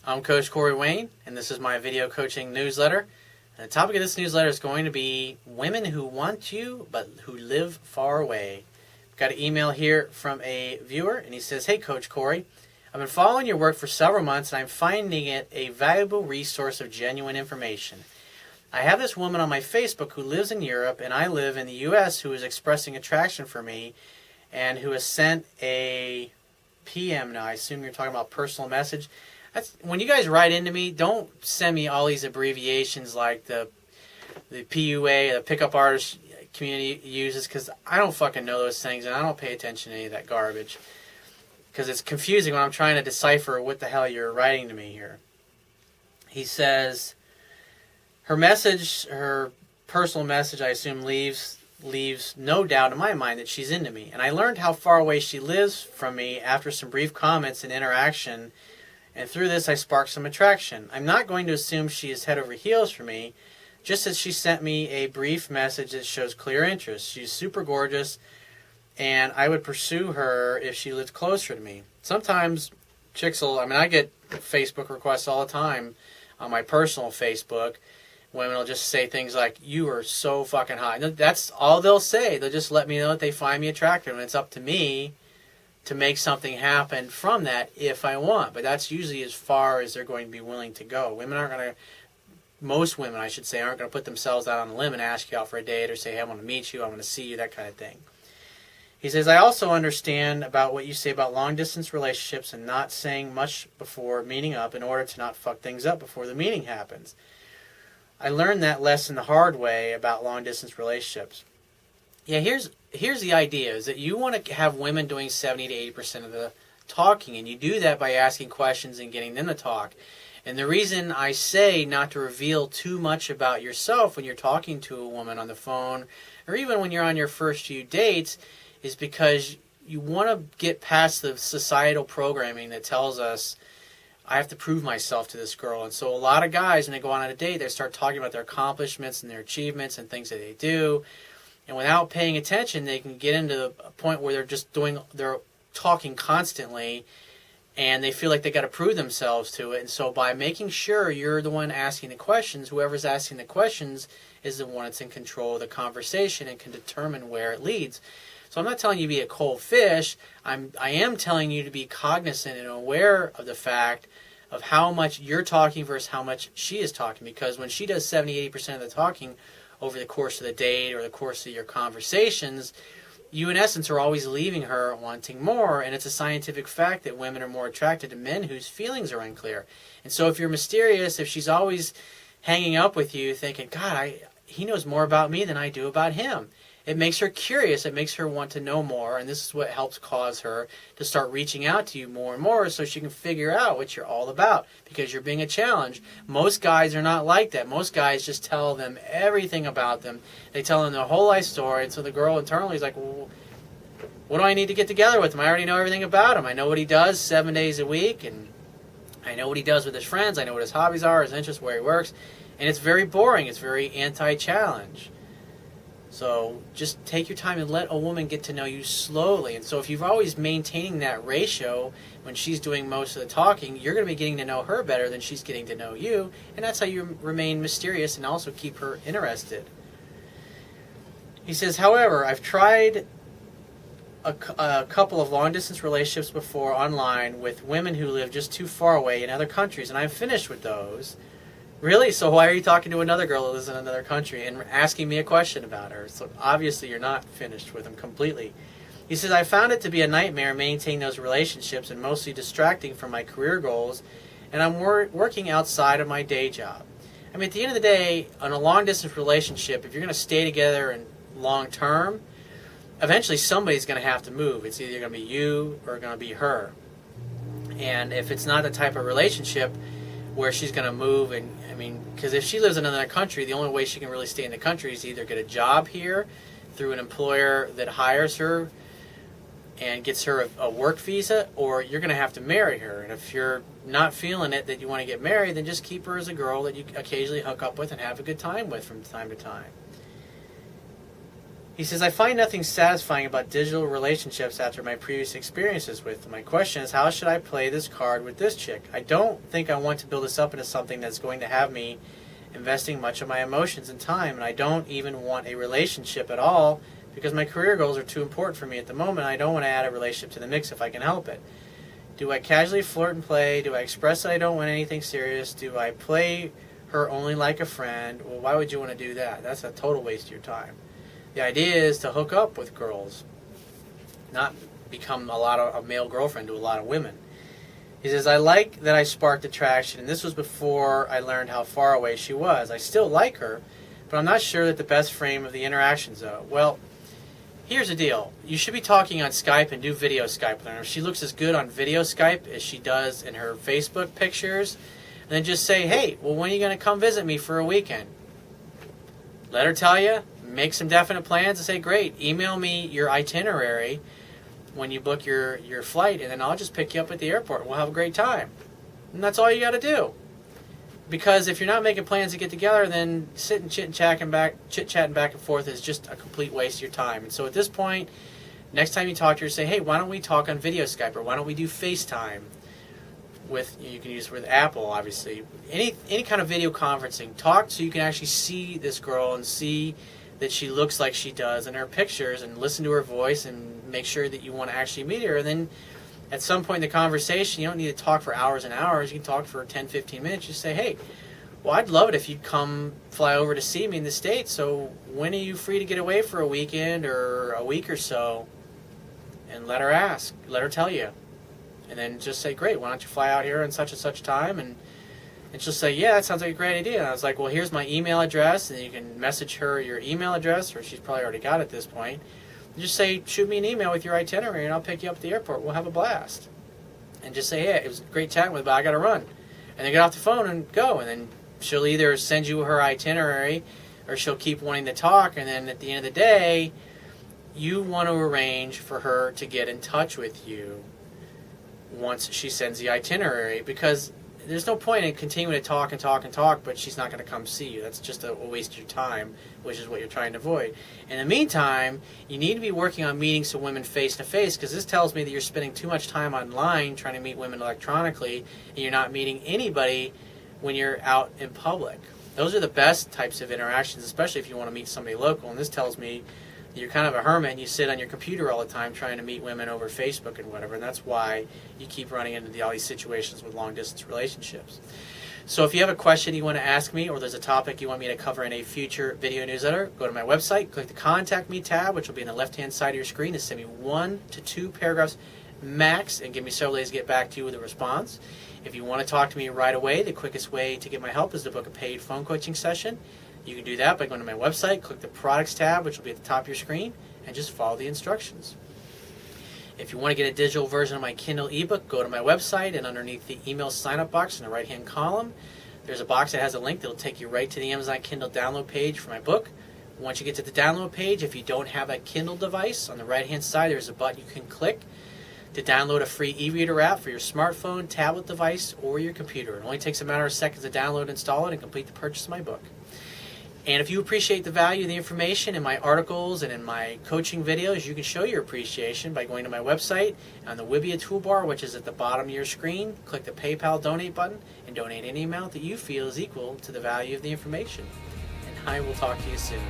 I'm Coach Corey Wayne, and this is my video coaching newsletter. And the topic of this newsletter is going to be women who want you but who live far away. Got an email here from a viewer, and he says, "Hey Coach Corey, I've been following your work for several months, and I'm finding it a valuable resource of genuine information. I have this woman on my Facebook who lives in Europe, and I live in the U.S., who is expressing attraction for me, and who has sent a PM." Now, I assume you're talking about personal message. When you guys write into me, don't send me all these abbreviations like the PUA, the pickup artist community uses, because I don't fucking know those things, and I don't pay attention to any of that garbage, because it's confusing when I'm trying to decipher what the hell you're writing to me here. He says, her personal message, I assume, leaves no doubt in my mind that she's into me. And I learned how far away she lives from me after some brief comments and interaction, and through this I sparked some attraction. I'm not going to assume she is head over heels for me, just as she sent me a brief message that shows clear interest. She's super gorgeous, and I would pursue her if she lived closer to me. Sometimes chicks I get Facebook requests all the time on my personal Facebook. Women will just say things like, "You are so fucking hot." And that's all they'll say. They'll just let me know that they find me attractive, and it's up to me to make something happen from that if I want. But that's usually as far as they're going to be willing to go. Most women, I should say, aren't going to put themselves out on a limb and ask you out for a date or say, "Hey, I want to meet you, I want to see you," that kind of thing. He says, "I also understand about what you say about long-distance relationships and not saying much before meeting up in order to not fuck things up before the meeting happens. I learned that lesson the hard way about long-distance relationships." Yeah, here's the idea, is that you want to have women doing 70 to 80% of the talking, and you do that by asking questions and getting them to talk. And the reason I say not to reveal too much about yourself when you're talking to a woman on the phone, or even when you're on your first few dates, is because you want to get past the societal programming that tells us, I have to prove myself to this girl. And so a lot of guys, when they go on a date, they start talking about their accomplishments and their achievements and things that they do. And without paying attention, they can get into a point where they're talking constantly, and they feel like they got to prove themselves to it. And so by making sure you're the one asking the questions, whoever's asking the questions is the one that's in control of the conversation and can determine where it leads. So I'm not telling you to be a cold fish. I am telling you to be cognizant and aware of the fact of how much you're talking versus how much she is talking. Because when she does 70-80% of the talking over the course of the date or the course of your conversations, you in essence are always leaving her wanting more. And it's a scientific fact that women are more attracted to men whose feelings are unclear. And so if you're mysterious, if she's always hanging up with you thinking, "God, he knows more about me than I do about him," it makes her curious. It makes her want to know more, and this is what helps cause her to start reaching out to you more and more so she can figure out what you're all about, because you're being a challenge. Most guys are not like that. Most guys just tell them everything about them. They tell them their whole life story, and so the girl internally is like, "Well, what do I need to get together with him? I already know everything about him. I know what he does 7 days a week, and I know what he does with his friends. I know what his hobbies are, his interests, where he works." And it's very boring. It's very anti-challenge. So just take your time and let a woman get to know you slowly. And so if you're always maintaining that ratio when she's doing most of the talking, you're going to be getting to know her better than she's getting to know you. And that's how you remain mysterious and also keep her interested. He says, "However, I've tried a couple of long-distance relationships before online with women who live just too far away in other countries, and I'm finished with those." Really? So why are you talking to another girl that lives in another country and asking me a question about her? So obviously you're not finished with them completely. He says, "I found it to be a nightmare maintaining those relationships and mostly distracting from my career goals, and I'm working outside of my day job." I mean, at the end of the day, on a long-distance relationship, if you're going to stay together and long-term, eventually somebody's going to have to move. It's either going to be you or going to be her. And if it's not the type of relationship where she's going to move, and because if she lives in another country, the only way she can really stay in the country is either get a job here through an employer that hires her and gets her a work visa, or you're going to have to marry her. And if you're not feeling it that you want to get married, then just keep her as a girl that you occasionally hook up with and have a good time with from time to time. He says, I find nothing satisfying about digital relationships after my previous experiences with them. My question is, how should I play this card with this chick? I don't think I want to build this up into something that's going to have me investing much of my emotions and time, and I don't even want a relationship at all because my career goals are too important for me at the moment. I don't want to add a relationship to the mix if I can help it. Do I casually flirt and play? Do I express that I don't want anything serious? Do I play her only like a friend? Well, why would you want to do that? That's a total waste of your time. The idea is to hook up with girls, not become a male girlfriend to a lot of women. He says, I like that I sparked attraction, and this was before I learned how far away she was. I still like her, but I'm not sure that the best frame of the interactions, though. Well, here's the deal. You should be talking on Skype and do video Skype with her. If she looks as good on video Skype as she does in her Facebook pictures, then just say, hey, well, when are you going to come visit me for a weekend? Let her tell you. Make some definite plans and say, great, email me your itinerary when you book your flight, and then I'll just pick you up at the airport and we'll have a great time. And that's all you got to do. Because if you're not making plans to get together, then sitting chit-chatting back and forth is just a complete waste of your time. And so at this point, next time you talk to her, say, hey, why don't we talk on video Skype, or why don't we do FaceTime? You can use it with Apple, obviously. Any kind of video conferencing. Talk so you can actually see this girl and see that she looks like she does in her pictures, and listen to her voice and make sure that you want to actually meet her. And then at some point in the conversation, you don't need to talk for hours and hours. You can talk for 10, 15 minutes. Just say, hey, well, I'd love it if you'd come fly over to see me in the States. So when are you free to get away for a weekend or a week or so? And let her ask. Let her tell you. And then just say, great, why don't you fly out here on such and such time? And she'll say, yeah, that sounds like a great idea. And I was like, well, here's my email address. And you can message her your email address, or she's probably already got it at this point. And just say, shoot me an email with your itinerary, and I'll pick you up at the airport. We'll have a blast. And just say, yeah, it was great chatting with you, but I got to run. And then get off the phone and go. And then she'll either send you her itinerary, or she'll keep wanting to talk. And then at the end of the day, you want to arrange for her to get in touch with you once she sends the itinerary, because there's no point in continuing to talk and talk and talk, but she's not going to come see you. That's just a waste of your time, which is what you're trying to avoid. In the meantime, you need to be working on meeting some women face-to-face, because this tells me that you're spending too much time online trying to meet women electronically, and you're not meeting anybody when you're out in public. Those are the best types of interactions, especially if you want to meet somebody local. And this tells me that you're kind of a hermit and you sit on your computer all the time trying to meet women over Facebook and whatever. And that's why you keep running into all these situations with long-distance relationships. So if you have a question you want to ask me, or there's a topic you want me to cover in a future video newsletter, go to my website, click the Contact Me tab, which will be on the left-hand side of your screen, and send me 1 to 2 paragraphs max, and give me several days to get back to you with a response. If you want to talk to me right away, the quickest way to get my help is to book a paid phone coaching session. You can do that by going to my website, click the Products tab, which will be at the top of your screen, and just follow the instructions. If you want to get a digital version of my Kindle ebook, go to my website, and underneath the email sign-up box in the right-hand column, there's a box that has a link that will take you right to the Amazon Kindle download page for my book. Once you get to the download page, if you don't have a Kindle device, on the right-hand side there's a button you can click to download a free e-reader app for your smartphone, tablet device, or your computer. It only takes a matter of seconds to download and install it and complete the purchase of my book. And if you appreciate the value of the information in my articles and in my coaching videos, you can show your appreciation by going to my website on the Wibbia toolbar, which is at the bottom of your screen. Click the PayPal donate button and donate any amount that you feel is equal to the value of the information. And I will talk to you soon.